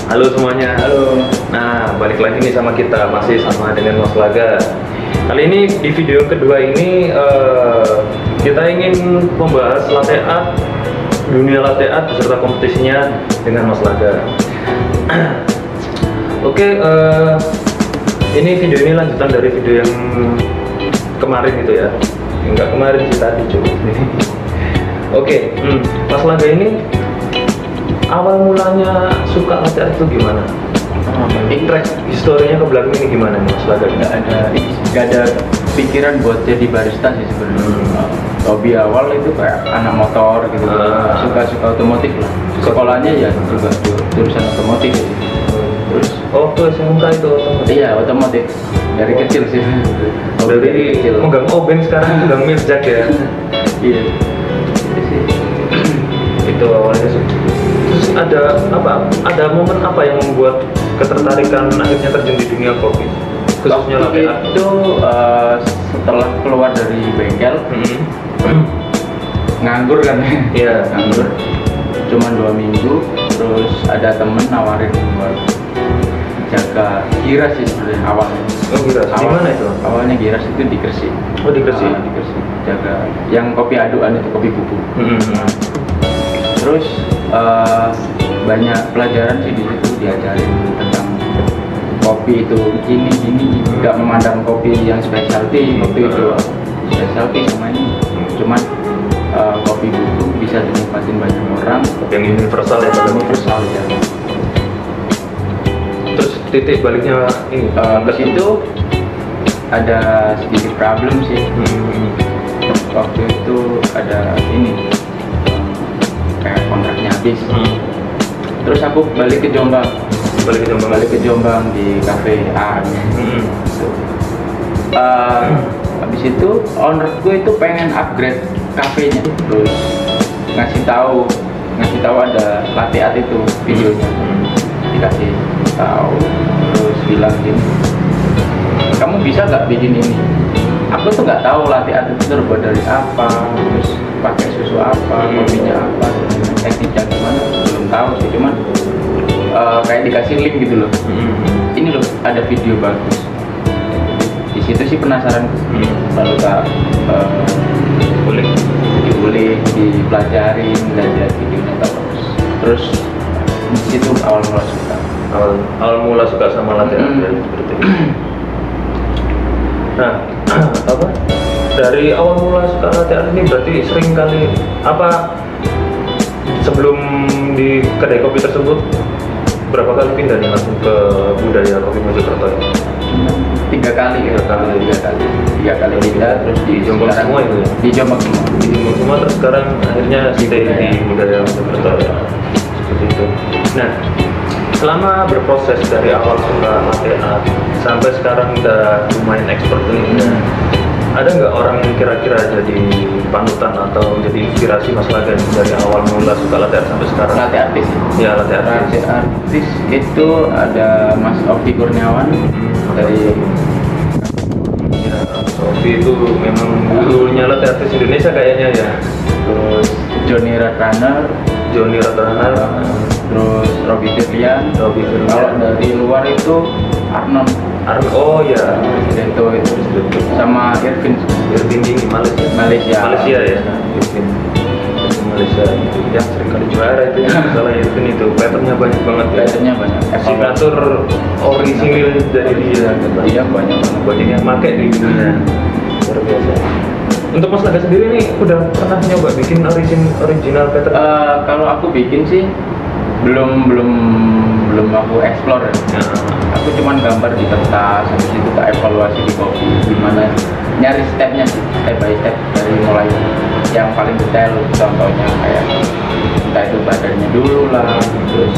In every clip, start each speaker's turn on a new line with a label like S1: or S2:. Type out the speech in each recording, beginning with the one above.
S1: Halo semuanya.
S2: Halo.
S1: Nah, balik lagi nih sama kita, masih sama dengan Mas Laga. Kali ini di video kedua ini kita ingin membahas latte art, dunia latte art beserta kompetisinya dengan Mas Laga. Oke, ini video ini lanjutan dari video yang kemarin gitu ya. Enggak kemarin sih, tadi cuy. Oke, Mas Laga ini awal mulanya suka latte art itu gimana? Track historinya ke belakang ini gimana nih Mas Laga?
S2: Nggak ada pikiran buat jadi barista sih sebenarnya. Hobi awal itu kayak anak motor gitu, suka otomotif lah. Sekolahnya ya juga jurusan otomotif gitu. Terus
S1: tuh SMK itu otomotif?
S2: Iya, otomotif dari kecil sih.
S1: Dari kecil megang obeng, sekarang megang mirjak ya?
S2: Iya.
S1: Itu awalnya sih. Terus ada momen apa yang membuat ketertarikan akhirnya terjun di dunia kopi, khususnya latte art?
S2: Itu setelah keluar dari bengkel, nganggur kan?
S1: Iya,
S2: nganggur. Cuman 2 minggu, terus ada temen nawarin buat jaga Giras sih sebenarnya awalnya.
S1: Oh, Giras. Di mana itu?
S2: Awalnya Giras itu di Gresik.
S1: Oh, di Gresik.
S2: Di Gresik. Jaga yang kopi aduan itu, kopi bubuk. Terus banyak pelajaran sih di situ, diajarin tentang kopi itu gini, nggak memandang kopi yang specialty, kopi itu specialty sama ini. Cuman kopi bubuk bisa dinikmatin banyak orang.
S1: Yang universal ya?
S2: Universal ya.
S1: Terus titik baliknya ini?
S2: Ke situ ada sedikit problem sih. Waktu itu ada ini kayak kontraknya habis. Terus aku balik ke Jombang. Balik ke Jombang di cafe A. Habis itu ownerku itu pengen upgrade kafenya, terus ngasih tahu ada latte art itu videonya. Dikasih tahu, terus bilang gini, kamu bisa nggak bikin ini? Aku tuh nggak tahu latte art itu terbuat dari apa, terus pakai susu apa, kopinya apa, tekniknya gimana, belum tahu sih. Cuman kayak dikasih link gitu loh. Ini loh ada video bagus. Di situ sih penasaran, lalu tak diulik, dipelajari, belajar videonya bagus. Terus di situ awal mula suka
S1: sama latte art seperti itu. Nah, dari awal mula suka latte art ini berarti sering kali sebelum di kedai kopi tersebut berapa kali pindah nih langsung ke budaya kopi Mojokerto ya?
S2: 3 kali pindah, terus di
S1: Jombang semua itu ya?
S2: Di Jombang
S1: semua, terus sekarang akhirnya stay di budaya Mojokerto ya? Seperti itu. Nah, selama berproses dari awal suka latte art sampai sekarang udah lumayan expert nih, ada nggak orang yang kira-kira jadi panutan atau jadi inspirasi Mas Laga dari awal mula suka latte art sampai sekarang?
S2: Latte artis
S1: ya? Latte
S2: artis itu ada Mas Ovi Kurniawan dari
S1: Ovi itu memang dulunya latte artis Indonesia kayaknya ya.
S2: Terus Johnny Ratraner, terus Robby Firlian. Kalau dari luar itu Arnon.
S1: Oh ya,
S2: itu sama Irvin
S1: di Malaysia ya. Irvin Malaysia itu yang sering kali juara itu. Salah Irvin itu patternnya banyak banget. Signatur orisinil dari dia.
S2: Iya, banyak
S1: yang pakai di dunia. Luar biasa. Untuk Mas Laga sendiri nih udah pernah nyoba bikin original pattern?
S2: Kalau aku bikin sih belum aku explore ya. Aku cuman gambar di kertas, habis itu tak evaluasi di kopi gimana, nyari stepnya sih, step by step dari mulai yang paling detail. Contohnya kayak entah itu badannya dulu lah, terus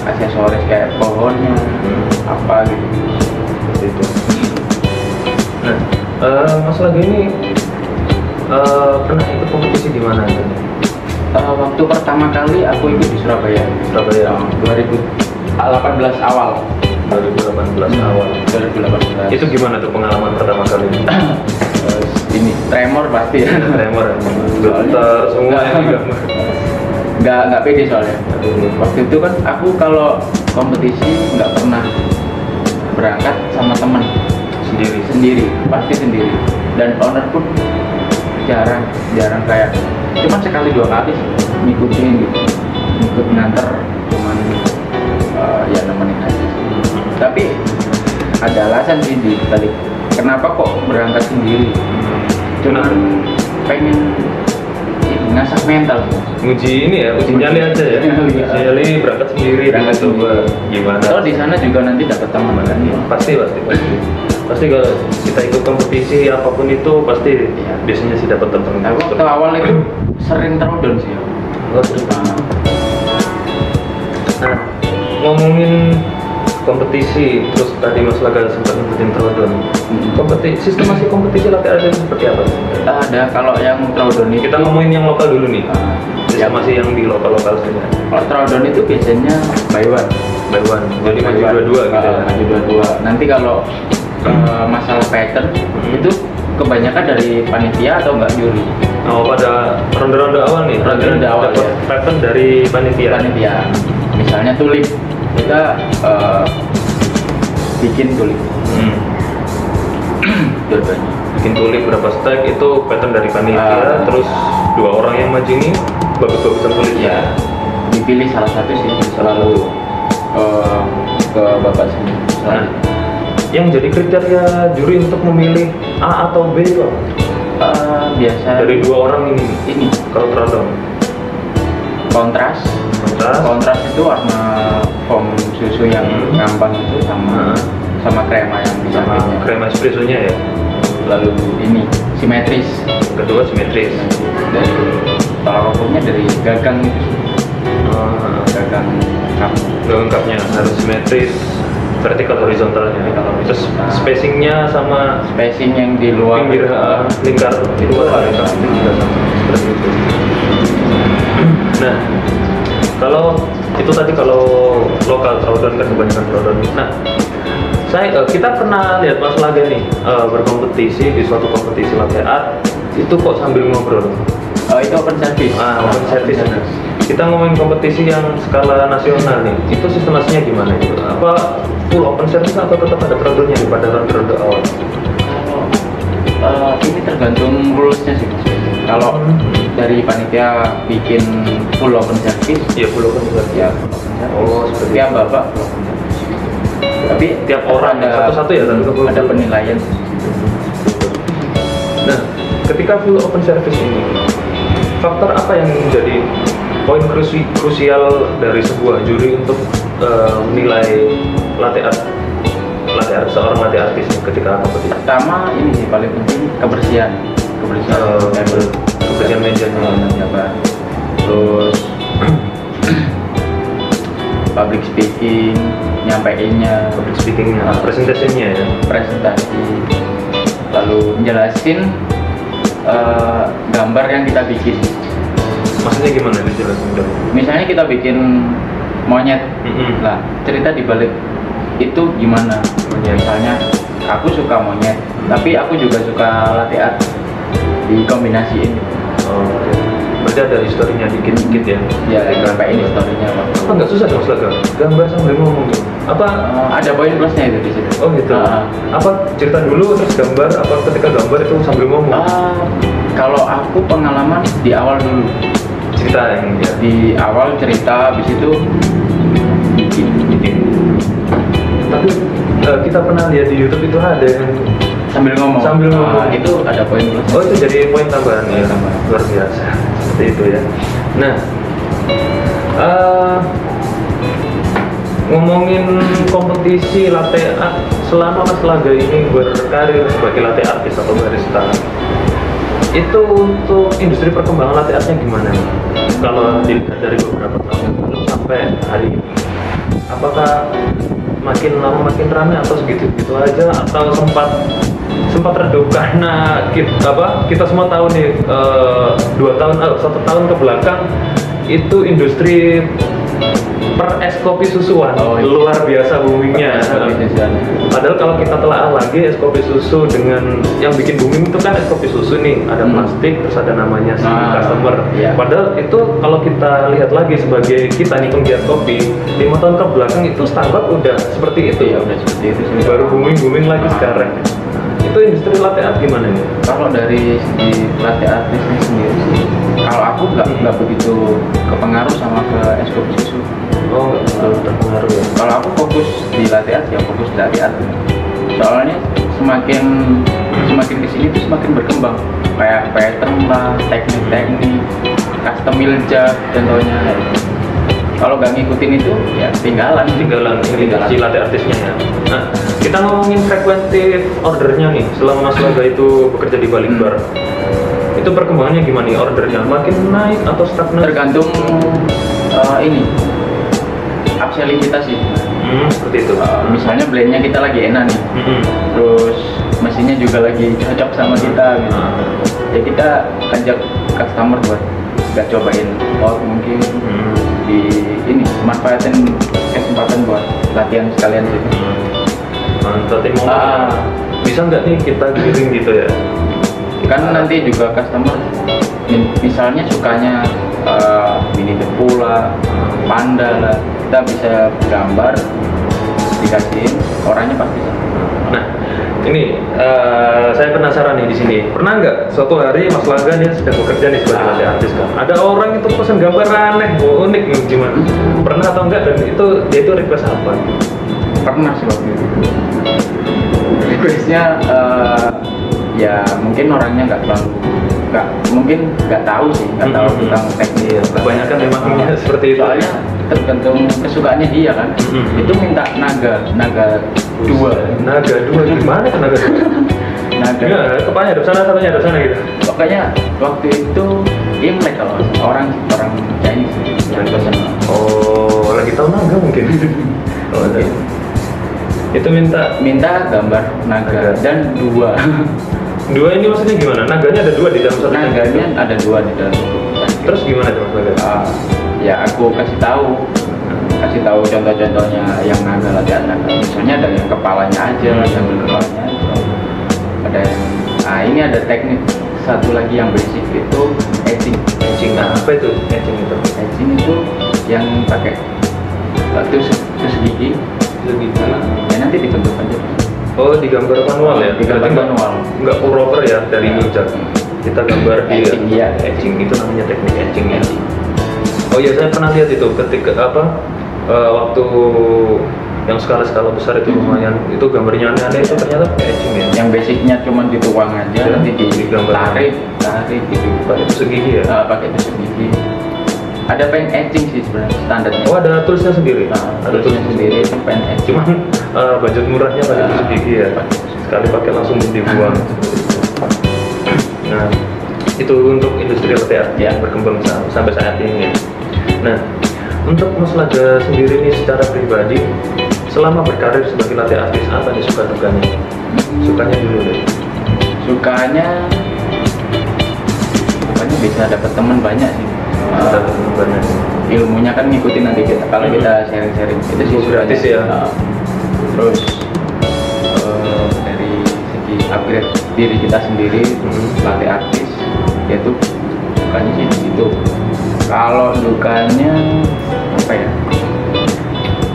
S2: aksesoris kayak pohonnya apa gitu, seperti itu.
S1: Nah, Mas Laga ini pernah ikut kompetisi di mana?
S2: Waktu pertama kali aku ikut di Surabaya 2018 awal.
S1: 2018. Itu gimana tuh pengalaman pertama kali?
S2: Ini tremor pasti ya.
S1: Tremor. Getar semua.
S2: nggak pede soalnya. Waktu itu kan aku kalau kompetisi nggak pernah berangkat sama temen, sendiri pasti sendiri, dan owner pun jarang kayak cuma sekali 2 kali sih ngikutin gitu, ikut nganter cuman ya nemenin aja. Tapi ada alasan sih di balik kenapa kok berangkat sendiri, cuman pengen ngasah mental,
S1: uji ini ya, uji nyali aja ya. Uji nyali berangkat sendiri, coba gimana.
S2: Kalau di sana juga nanti dapat teman kan ya.
S1: Pasti kalau kita ikut kompetisi apapun itu pasti ya, biasanya sih dapat teman.
S2: Aku waktu awal itu sering throwdown sih.
S1: Nah, ngomongin kompetisi, terus tadi Mas Laga sempat nyebutin throwdown. Sistemasi kompetisi latihan seperti apa sih?
S2: Ada kalau yang throwdown itu
S1: kita ngomongin yang lokal dulu nih. Ya masih yang di lokal saja.
S2: Kalau throwdown itu biasanya by one.
S1: Jadi maju 2-2 gitu ya.
S2: Maju 2-2. Nanti kalau masalah pattern itu kebanyakan dari panitia atau enggak juri.
S1: Oh, pada ronde-ronde awal nih.
S2: Ronde awal ya.
S1: Pattern dari panitia.
S2: Misalnya tulip, kita bikin tulip. Dua-duanya.
S1: Bikin tulip berapa stack itu pattern dari panitia. Terus 2 orang yang maju ini bagus-bagusan tulip.
S2: Ya, dipilih salah satu sih, selalu ke bapak sini.
S1: Nah, yang jadi kriteria juri untuk memilih A atau B itu
S2: biasa
S1: dari 2 orang ini kalau throwdown.
S2: Kontras itu warna foam susu yang ngambang itu sama krema yang di sampingnya,
S1: krema espressonya ya.
S2: Lalu ini simetris,
S1: kedua simetris,
S2: dari tolak ukurnya dari gagang itu. Gagang
S1: cupnya harus simetris, vertikal horizontalnya. Terus spacingnya sama
S2: spacing yang di luar
S1: pinggir lingkar itu juga sama seperti itu. Nah, kalau itu tadi kalau lokal throwdown kan kebanyakan throwdown. Nah, kita pernah lihat Mas Laga nih berkompetisi di suatu kompetisi latte art itu kok sambil ngobrol.
S2: Itu open service.
S1: Open service. Kita ngomongin kompetisi yang skala nasional nih, itu sistemasinya gimana itu? Apa full open service atau tetap ada throwdownnya pada ronde awal?
S2: Ini tergantung rulesnya sih. Kalau dari panitia bikin full open service,
S1: ya full open service.
S2: Ya,
S1: oh, seperti
S2: tiap bapak full open service. Tapi
S1: tiap orang satu-satu ya,
S2: ada penilaian.
S1: Nah, ketika full open service ini, faktor apa yang menjadi poin krusial dari sebuah juri untuk menilai latte art seorang latte artis ketika kompetisi?
S2: Pertama ini sih paling penting kebersihan mejanya, terus public speaking, nyampeinnya,
S1: presentasinya ya,
S2: lalu menjelasin gambar yang kita bikin.
S1: Maksudnya gimana dijelasin?
S2: Misalnya kita bikin monyet, lah cerita di balik itu gimana? Misalnya aku suka monyet, tapi aku juga suka latte art, dikombinasiin.
S1: Berarti ada historinya dikit-dikit ya?
S2: Ya, sampai ini historinya.
S1: Apa nggak susah Mas Laga? Gambar sambil ngomong gitu? Apa?
S2: Ada poin plusnya itu di situ.
S1: Oh gitu. Apa cerita dulu terus gambar? Apa ketika gambar itu sambil ngomong?
S2: Kalau aku pengalaman di awal dulu.
S1: Cerita yang ya.
S2: Di awal cerita, habis itu bikin.
S1: Tapi kita pernah lihat di YouTube itu ada yang
S2: sambil ngomong. Itu ada poin plus.
S1: Oh, itu jadi poin tambahan ya. Luar biasa. Seperti itu ya. Nah, ngomongin kompetisi latte art, selama Mas Laga ini berkarir sebagai latte artist atau barista, itu untuk industri perkembangan latte artnya gimana? Kalau dilihat dari beberapa tahun lalu sampai hari ini, apakah makin lama makin ramai atau segitu-gitu aja, atau sempat redup karena kita semua tahu nih 1 tahun ke belakang itu industri per es kopi susuan.
S2: Oh, iya.
S1: Luar biasa boomingnya. Padahal kalau kita telah lagi es kopi susu dengan yang bikin booming itu kan es kopi susu nih, ada plastik terus ada namanya si customer.
S2: Iya.
S1: Padahal itu kalau kita lihat lagi sebagai kita nih penggiat kopi, 5 tahun ke belakang itu Starbucks udah seperti itu.
S2: Iya, udah seperti itu sih.
S1: Baru booming lagi sekarang. Itu industri latte art gimana nih?
S2: Kalau dari segi latte artisnya sendiri sih, kalau aku nggak begitu kepengaruh sama ke es kopi susu.
S1: Oh, nggak terlalu terpengaruh ya?
S2: Kalau aku fokus di latte art, ya fokus di latte art. Soalnya semakin kesini tuh semakin berkembang, kayak pattern lah, teknik-teknik, custom jar contohnya. Kalau nggak ngikutin itu, ya ketinggalan
S1: si latte artisnya ya. Nah, kita ngomongin frekuensi ordernya nih, selama Mas Laga itu bekerja di balik bar, itu perkembangannya gimana nih ordernya? Makin naik atau stagnan?
S2: Tergantung ini upselling kita sih.
S1: Seperti itu.
S2: Misalnya blendnya kita lagi enak nih, terus mesinnya juga lagi cocok sama kita gitu. Ya kita ajak customer buat nggak cobain mungkin di ini manfaatin kesempatan buat latihan sekalian sih.
S1: Manfaatin bisa nggak nih kita giring gitu ya?
S2: Kan nanti juga customer misalnya sukanya Winnie the Pooh lah, panda lah, kita bisa gambar dikasihin, orangnya pasti.
S1: Nah, ini saya penasaran nih di sini. Pernah nggak suatu hari Mas Laga nih sedang bekerja nih sebagai latte artis kan? Ada orang itu pesan gambar aneh, unik nih gimana? Pernah atau enggak? Dan itu dia itu request apa?
S2: Pernah sih waktu itu. Requestnya ya mungkin orangnya nggak tahu sih, nggak tahu tentang teknik.
S1: Kebanyakan memang seperti itu.
S2: Soalnya tergantung kesukaannya dia kan. Itu minta naga dua
S1: gimana tuh naga?
S2: Naga.
S1: Ya, kepalanya ada sana, satunya ada sana gitu.
S2: Pokoknya waktu itu Imlek kalau orang Chinese yang pesan.
S1: Oh, lagi tahu naga mungkin. Oh, ada. Itu
S2: minta gambar naga dan dua.
S1: Dua ini maksudnya gimana? Naganya ada dua di dalam satu.
S2: Naganya ada dua di dalam.
S1: Terus gimana tuh Mas Laga?
S2: Ya aku kasih tahu contoh-contohnya yang naga latte art naga. Misalnya ada yang kepalanya aja, sambil kepalanya aja. Ada yang, ini ada teknik satu lagi yang basic itu etching.
S1: Apa itu etching itu?
S2: Etching itu yang pakai tusuk gigi. Ya nanti dibentuk aja.
S1: Oh, digambar manual ya?
S2: Digambar manual.
S1: Nggak pour over ya dari hijab. Kita gambar di
S2: etching, ya.
S1: Etching itu namanya teknik etching ya. Oh iya, saya pernah lihat itu ketika waktu yang skala besar itu lumayan, itu gambarnya aneh-aneh itu ternyata pakai etching ya.
S2: Yang basicnya cuma dituang aja, nanti tarik gitu.
S1: Pakai tusuk gigi ya?
S2: Pakai tusuk gigi. Ada pen etching sih sebenarnya standarnya.
S1: Oh, ada toolsnya sendiri?
S2: Ada toolsnya sendiri itu pen etching.
S1: Cuman budget murahnya pakai tusuk gigi ya? Sekali pakai langsung dibuang. Nah, itu untuk industri latte art yang berkembang sampai saat ini. Nah, untuk Mas Laga sendiri nih secara pribadi, selama berkarir sebagai latte artis, apa nih suka dukanya? Sukanya dulu deh.
S2: Sukanya bisa dapat teman banyak sih. Ilmunya kan ngikutin nanti kita kalau kita sharing itu sih
S1: gratis ya.
S2: Terus dari segi upgrade diri kita sendiri, latte artis, yaitu sukanya sih di situ. Kalau dukanya apa ya?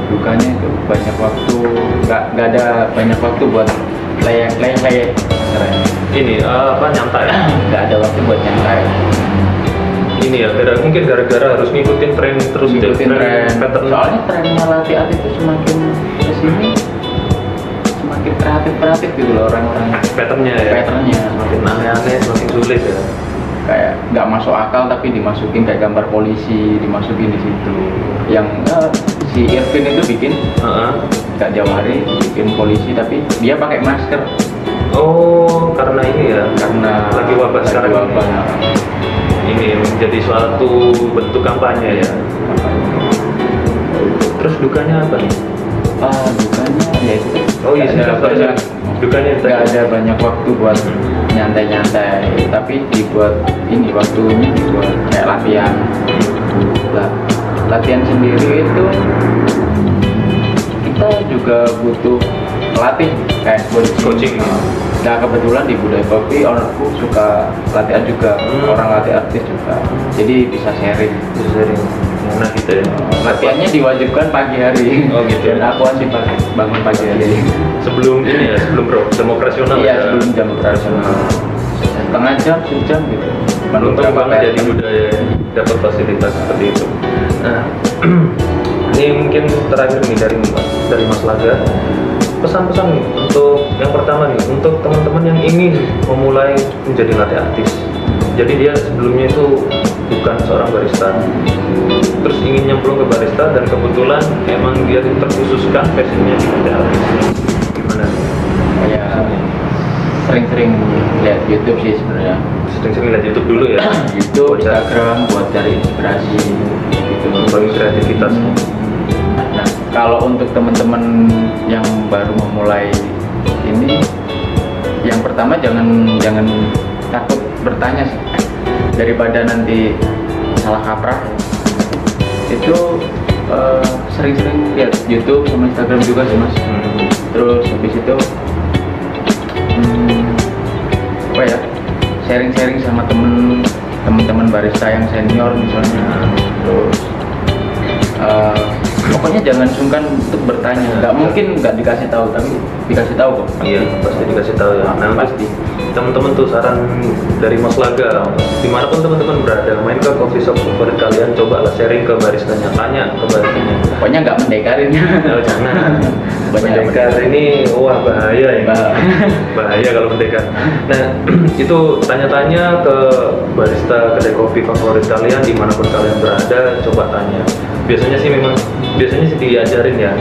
S2: Dukanya itu banyak waktu, nggak ada banyak waktu buat layek
S1: ini nyantai?
S2: Nggak ada waktu buat nyantai.
S1: Ini ya, mungkin gara-gara harus ngikutin tren terus,
S2: ngikutin tren.
S1: Pattern.
S2: Soalnya trennya latte art itu semakin kesini semakin kreatif gitu loh orang-orang.
S1: Patternnya semakin aneh-aneh, semakin sulit ya.
S2: Kayak nggak masuk akal tapi dimasukin kayak gambar polisi, dimasukin di situ. Yang si Irvin itu bikin Kak Jawari bikin polisi tapi dia pakai masker.
S1: Oh, karena ini ya,
S2: karena
S1: lagi wabah sekarang. Ini menjadi suatu bentuk kampanye ya. Terus dukanya apa nih?
S2: Dukanya ya itu.
S1: Oh iya, dukanya
S2: nggak ada banyak waktu buat nyantai-nyantai, tapi dibuat ini waktunya dibuat kayak latihan lah latihan sendiri itu kita juga butuh pelatih kayak
S1: Coaching.
S2: Nah kebetulan di Budaya Kopi ownerku suka latihan juga, orang latih artis juga, jadi bisa sharing.
S1: Bisa sharing. Nah gitu ya.
S2: Latihannya diwajibkan pagi hari.
S1: Oh gitu.
S2: Dan aku wajib bangun pagi hari.
S1: Sebelum ini ya, sebelum jam operasional.
S2: Iya
S1: ya?
S2: sebelum jam operasional. Setengah jam, sejam gitu.
S1: Beruntung banget jadi budaya dapat fasilitas seperti itu. Nah, ini mungkin terakhir nih dari Mas Laga. Pesan-pesan nih untuk yang pertama nih untuk teman-teman yang ingin memulai menjadi latih artis. Jadi dia sebelumnya itu bukan seorang barista, terus ingin nyemplung ke barista dan kebetulan emang dia terkhususkan passionnya di latih artis. Gimana nih?
S2: Ya sering-sering lihat YouTube sih sebenarnya.
S1: Sering-sering lihat YouTube dulu ya.
S2: YouTube, Instagram buat cari inspirasi gitu.
S1: Bagi kreativitas.
S2: Nah, kalau untuk teman-teman yang baru memulai ini, yang pertama jangan takut bertanya sih, daripada nanti salah kaprah. Itu sering-sering lihat YouTube sama Instagram juga sih Mas. Terus habis itu apa ya, sharing-sharing sama teman-teman barista yang senior misalnya. Terus pokoknya jangan sungkan untuk bertanya. Nggak mungkin nggak dikasih tahu, tapi dikasih tahu kok.
S1: Iya, pasti dikasih tahu ya. Nah,
S2: pasti.
S1: Teman-teman tuh saran dari Mas Laga, dimanapun teman-teman berada, main ke coffee shop favorit kalian, cobalah sharing ke baristanya, tanya ke baristanya.
S2: Pokoknya nggak mendekarin.
S1: Oh, jangan. Mendekar ini wah bahaya ya. Bahaya kalau mendekar. Nah, itu tanya-tanya ke barista kedai kopi favorit kalian dimanapun kalian berada, coba tanya. Biasanya sih diajarin ya.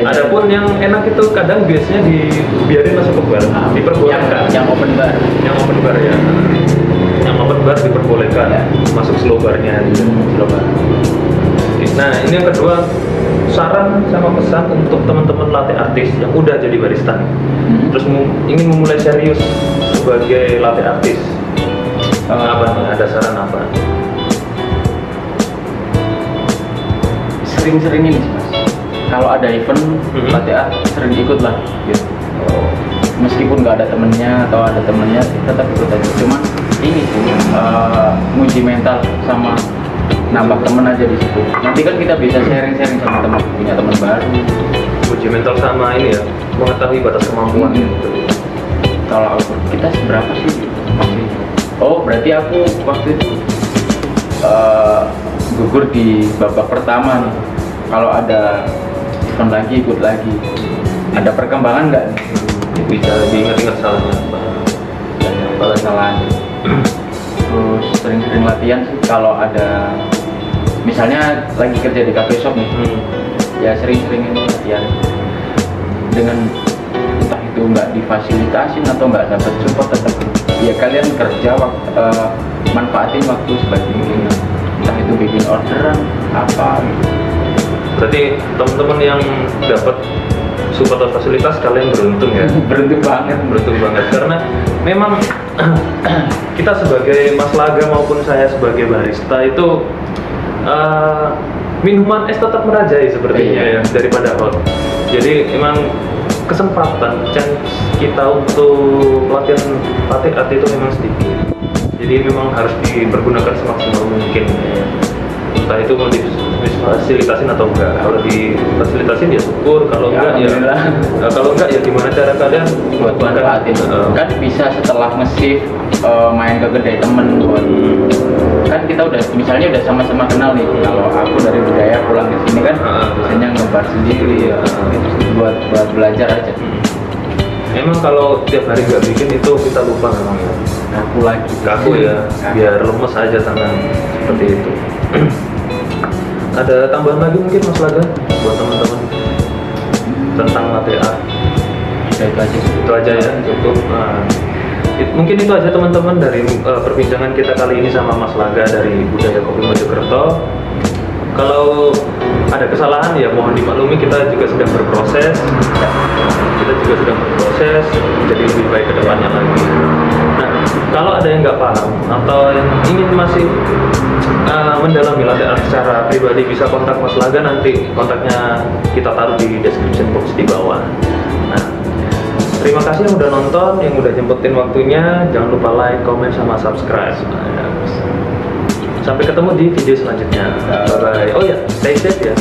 S1: Adapun yang enak itu kadang biasanya dibiarin masuk ke bar, diperbolehkan.
S2: Yang open bar.
S1: Yang open bar ya. Yang open bar diperbolehkan
S2: Ya.
S1: masuk slow barnya gitu.
S2: Slow bar.
S1: Nah, ini yang kedua, saran sama pesan untuk teman-teman latih artis yang udah jadi barista nih. Terus ingin memulai serius sebagai latih artis. Apa nih? Ada saran apa?
S2: Sering-sering ini sih Mas. Kalau ada event latih artis sering ikut lah gitu. Meskipun nggak ada temennya atau ada temennya tetap ikut aja. Cuman ini sih nguji mental sama nambah temen aja di situ. Nanti kan kita bisa sharing-sharing sama teman, punya teman baru.
S1: Uji mental sama ini ya, mengetahui batas kemampuan gitu.
S2: Kalau kita seberapa sih? Oh berarti aku waktu itu gugur di babak pertama nih. Kalau ada event lagi ikut lagi. Ada perkembangan nggak nih?
S1: Bisa diingat-ingat salahnya apa?
S2: Kalau salahnya. Terus sering-sering latihan sih kalau ada misalnya lagi kerja di cafe shop nih, ya sering-sering latihan dengan entah itu nggak difasilitasin atau nggak dapat support, tetap ya kalian kerja manfaatin waktu sebaik mungkin, entah itu bikin orderan apa gitu.
S1: Berarti teman-teman yang dapat support atau fasilitas kalian beruntung ya.
S2: Beruntung banget
S1: Karena memang kita sebagai Mas Laga maupun saya sebagai barista itu minuman es tetap merajai sepertinya ya daripada hot. Jadi memang kesempatan chance kita untuk latih arti itu memang sedikit. Jadi memang harus dipergunakan semaksimal mungkin. Entah itu mau difasilitasin atau enggak. Kalau difasilitasin ya syukur, kalau enggak ya kalau enggak ya gimana cara kalian
S2: buat manfaatin. Kan bisa setelah nge-shift main ke kedai temen buat kan kita udah misalnya udah sama-sama kenal nih. Kalau aku dari budaya pulang ke sini kan biasanya ngebar sendiri ya, buat belajar aja.
S1: Emang kalau tiap hari nggak bikin itu kita lupa memang ya. Kaku ya, biar lemes aja tangan seperti itu. Ada tambahan lagi mungkin Mas Laga buat teman-teman tentang latte art? Itu aja ya, cukup. Mungkin itu aja teman-teman dari perbincangan kita kali ini sama Mas Laga dari Budaya Kopi Mojokerto. Kalau ada kesalahan ya mohon dimaklumi, kita juga sedang berproses. Jadi lebih baik ke depannya lagi. Nah, Kalau ada yang nggak paham atau yang ingin masih mendalami latte art secara pribadi, bisa kontak Mas Laga, nanti kontaknya kita taruh di description box di bawah. Nah, terima kasih yang udah nonton, yang udah nyempetin waktunya. Jangan lupa like, comment, sama subscribe. Sampai ketemu di video selanjutnya. Bye bye. Oh ya, stay safe ya.